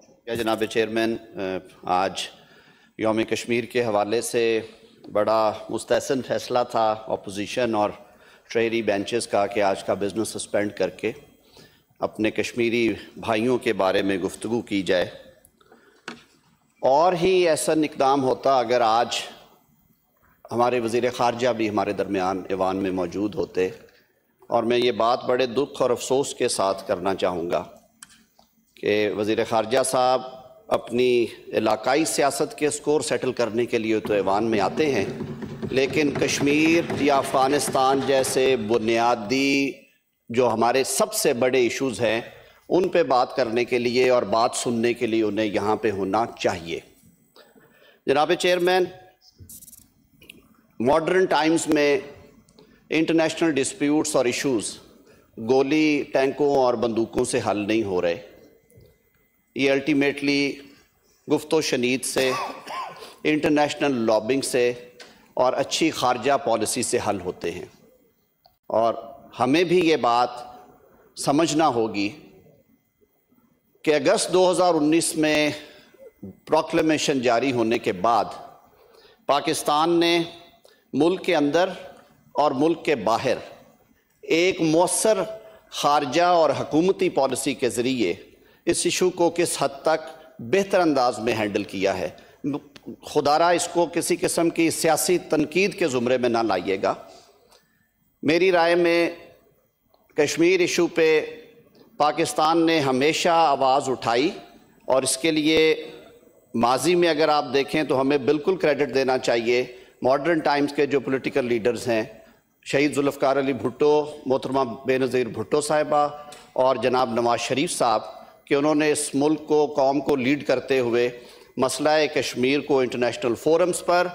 क्या जनाब चेयरमैन, आज यौम कश्मीर के हवाले से बड़ा मुस्तहसन फैसला था अपोजिशन और ट्रेरी बेंचेस का कि आज का बिज़नेस सस्पेंड करके अपने कश्मीरी भाइयों के बारे में गुफ्तगू की जाए। और ही ऐसा इक़दाम होता अगर आज हमारे वज़ीर ख़ारजा भी हमारे दरमियान ऐवान में मौजूद होते। और मैं ये बात बड़े दुख और अफसोस के साथ करना चाहूँगा कि वज़ीर ख़ारजा साहब अपनी इलाकाई सियासत के स्कोर सेटल करने के लिए तो ऐवान में आते हैं, लेकिन कश्मीर या अफ़गानिस्तान जैसे बुनियादी जो हमारे सबसे बड़े इश्यूज़ हैं उन पे बात करने के लिए और बात सुनने के लिए उन्हें यहाँ पे होना चाहिए। जनाब चेयरमैन, मॉडर्न टाइम्स में इंटरनेशनल डिस्प्यूट्स और इश्यूज़ गोली, टैंकों और बंदूकों से हल नहीं हो रहे। ये अल्टीमेटली गुफ्तो शनीद से, इंटरनेशनल लॉबिंग से और अच्छी खारजा पॉलिसी से हल होते हैं। और हमें भी ये बात समझना होगी कि अगस्त 2019 में प्रोक्लेमेशन जारी होने के बाद पाकिस्तान ने मुल्क के अंदर और मुल्क के बाहर एक मौसर खारजा और हुकूमती पॉलिसी के ज़रिए इस इशू को किस हद तक बेहतर अंदाज में हैंडल किया है। खुदारा इसको किसी किस्म की सियासी तनकीद के ज़ुमरे में ना लाइएगा। मेरी राय में कश्मीर इशू पे पाकिस्तान ने हमेशा आवाज़ उठाई और इसके लिए माजी में अगर आप देखें तो हमें बिल्कुल क्रेडिट देना चाहिए मॉडर्न टाइम्स के जो पॉलिटिकल लीडर्स हैं, शहीद जुल्फ़िकार अली भुट्टो, मोहतरमा बेनज़ीर भुट्टो साहिबा और जनाब नवाज शरीफ साहब, कि उन्होंने इस मुल्क को, कौम को लीड करते हुए मसला कश्मीर को इंटरनेशनल फोरम्स पर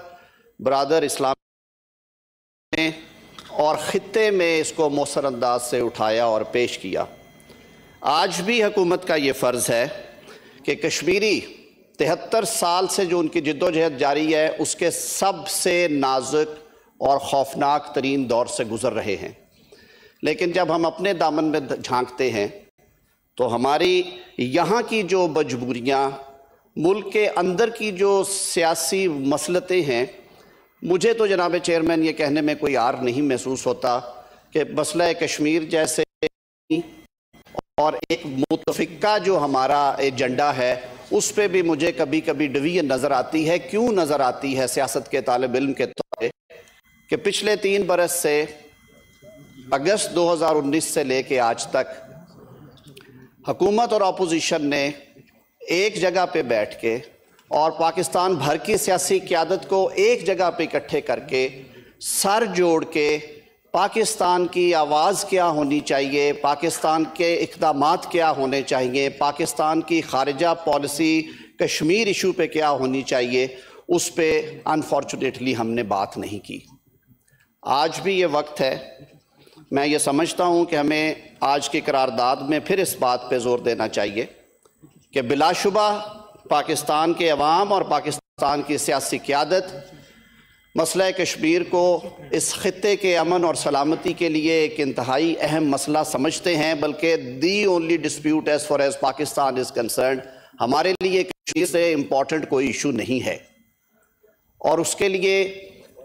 बरादर इस्लाम ने और ख़ित्ते में इसको मौसर अंदाज से उठाया और पेश किया। आज भी हुकूमत का ये फ़र्ज़ है कि कश्मीरी 73 साल से जो उनकी जद्दोजहद जारी है उसके सबसे नाजुक और खौफनाक तरीन दौर से गुज़र रहे हैं। लेकिन जब हम अपने दामन में झांकते हैं तो हमारी यहाँ की जो मजबूरियाँ, मुल्क के अंदर की जो सियासी मसलतें हैं, मुझे तो जनाब चेयरमैन ये कहने में कोई आर नहीं महसूस होता कि मसला कश्मीर जैसे और एक मुतफ़िका जो हमारा एजेंडा है उस पे भी मुझे कभी कभी डिवीजन नज़र आती है। क्यों नज़र आती है सियासत के तालिब इल्म के तौर पे कि पिछले 3 बरस से अगस्त 2019 से लेके आज तक हुकूमत और अपोजिशन ने एक जगह पे बैठ के और पाकिस्तान भर की सियासी क़यादत को एक जगह पे इकट्ठे करके सर जोड़ के पाकिस्तान की आवाज़ क्या होनी चाहिए, पाकिस्तान के इक़दामात क्या होने चाहिए, पाकिस्तान की खारिजा पॉलिसी कश्मीर इशू पे क्या होनी चाहिए, उस पे अनफॉर्चुनेटली हमने बात नहीं की। आज भी ये वक्त है, मैं ये समझता हूँ कि हमें आज की करारदाद में फिर इस बात पे ज़ोर देना चाहिए कि बिलाशुबा पाकिस्तान के अवाम और पाकिस्तान की सियासी क़यादत मसला कश्मीर को इस ख़ित्ते के अमन और सलामती के लिए एक इंतहाई अहम मसला समझते हैं, बल्कि the only dispute as for as Pakistan is concern, हमारे लिए कश्मीर से इम्पॉर्टेंट कोई इशू नहीं है। और उसके लिए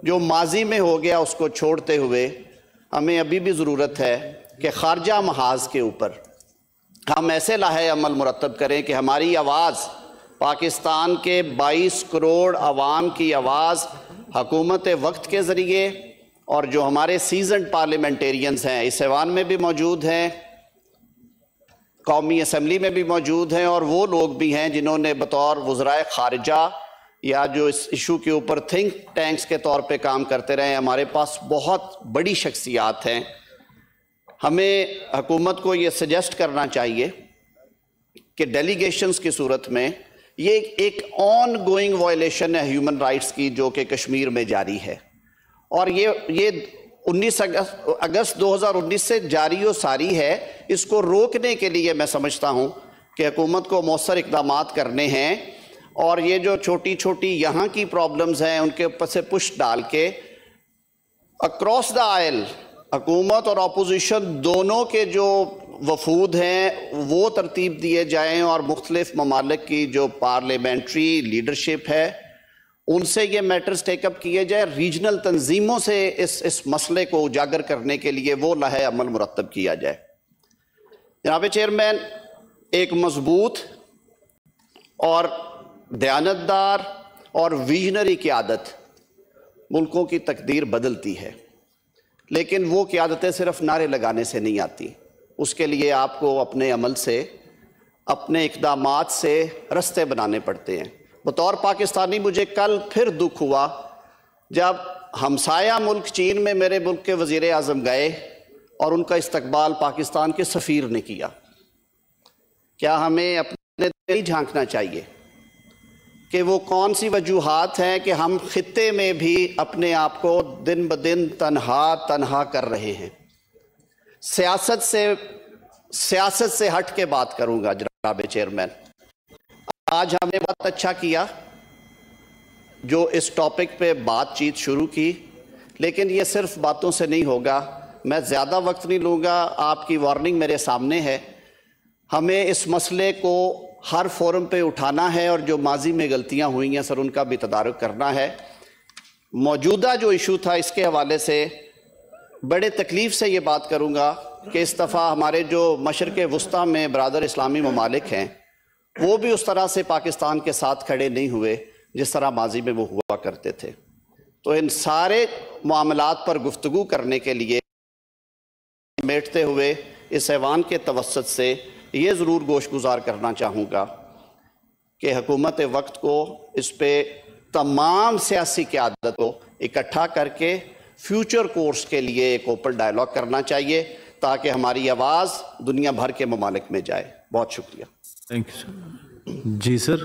जो माजी में हो गया उसको छोड़ते हुए हमें अभी भी ज़रूरत है कि खारजा महाज के ऊपर हम ऐसे लाहे अमल मुरतब करें कि हमारी आवाज़, पाकिस्तान के 22 करोड़ आवाम की आवाज़ हुकूमत वक्त के ज़रिए और जो हमारे सीजन पार्लियामेंटेरियंस हैं, इस ऐवान में भी मौजूद हैं, कौमी असम्बली में भी मौजूद हैं और वो लोग भी हैं जिन्होंने बतौर वज़राए ख़ारिजा या जो इस इशू के ऊपर थिंक टैंक्स के तौर पे काम करते रहे। हमारे पास बहुत बड़ी शख्सियात हैं। हमें हुकूमत को ये सजेस्ट करना चाहिए कि डेलीगेशंस की सूरत में ये एक ऑन गोइंग वायलेशन है ह्यूमन राइट्स की जो कि कश्मीर में जारी है और ये 19 अगस्त 2019 से जारी व सारी है। इसको रोकने के लिए मैं समझता हूँ कि हुकूमत को मौसर इक़दामात करने हैं और ये जो छोटी छोटी यहाँ की प्रॉब्लम्स हैं उनके ऊपर से पुश डाल के अक्रॉस द आयल حکومت اور اپوزیشن دونوں کے جو وفود ہیں وہ ترتیب دیے جائیں اور مختلف ممالک کی جو پارلیمنٹری لیڈرشپ ہے ان سے یہ میٹرز ٹیک اپ کیے جائیں. ریجنل تنظیموں سے اس مسئلے کو اجاگر کرنے کے لیے وہ لائحہ عمل مرتب کیا جائے. جناب چیئرمین، ایک مضبوط اور دیانتدار اور ویژنری قیادت ملکوں کی تقدیر بدلتی ہے، لیکن وہ قیادتیں صرف نعرے لگانے سے نہیں آتی. اس کے لیے آپ کو اپنے عمل سے، اپنے اقدامات سے رستے بنانے پڑتے ہیں. بطور پاکستانی مجھے کل پھر دکھ ہوا جب ہمسایہ ملک چین میں میرے ملک کے وزیر اعظم گئے اور ان کا استقبال پاکستان کے سفیر نے کیا. کیا ہمیں اپنے دل جھانکنا چاہیے کہ وہ کون سی وجوہات ہیں کہ ہم خطے میں بھی اپنے آپ کو دن بدن تنہا کر رہے ہیں. سیاست سے ہٹ کے بات کروں گا جناب چیئرمین. آج ہم نے بہت اچھا کیا جو اس ٹاپک پہ بات چیت شروع کی، لیکن یہ صرف باتوں سے نہیں ہوگا. میں زیادہ وقت نہیں لوں گا، آپ کی وارننگ میرے سامنے ہے. ہمیں اس مسئلے کو ہر فورم پہ اٹھانا ہے اور جو ماضی میں غلطیاں ہوئی ہیں سر ان کا بھی تدارک کرنا ہے. موجودہ جو ایشو تھا اس کے حوالے سے بڑے تکلیف سے یہ بات کروں گا کہ اس دفعہ ہمارے جو مشرق وسطیٰ میں برادر اسلامی ممالک ہیں وہ بھی اس طرح سے پاکستان کے ساتھ کھڑے نہیں ہوئے جس طرح ماضی میں وہ ہوا کرتے تھے. تو ان سارے معاملات پر گفتگو کرنے کے لیے میٹتے ہوئے اس ایوان کے توسط سے یہ ضرور گوش گزار کرنا چاہوں گا کہ حکومت وقت کو اس پہ تمام سیاسی قیادت کو اکٹھا کر کے فیوچر کورس کے لیے ایک اوپن ڈائلاگ کرنا چاہیے تاکہ ہماری آواز دنیا بھر کے ممالک میں جائے. بہت شکریہ. Thank you sir. جی سر.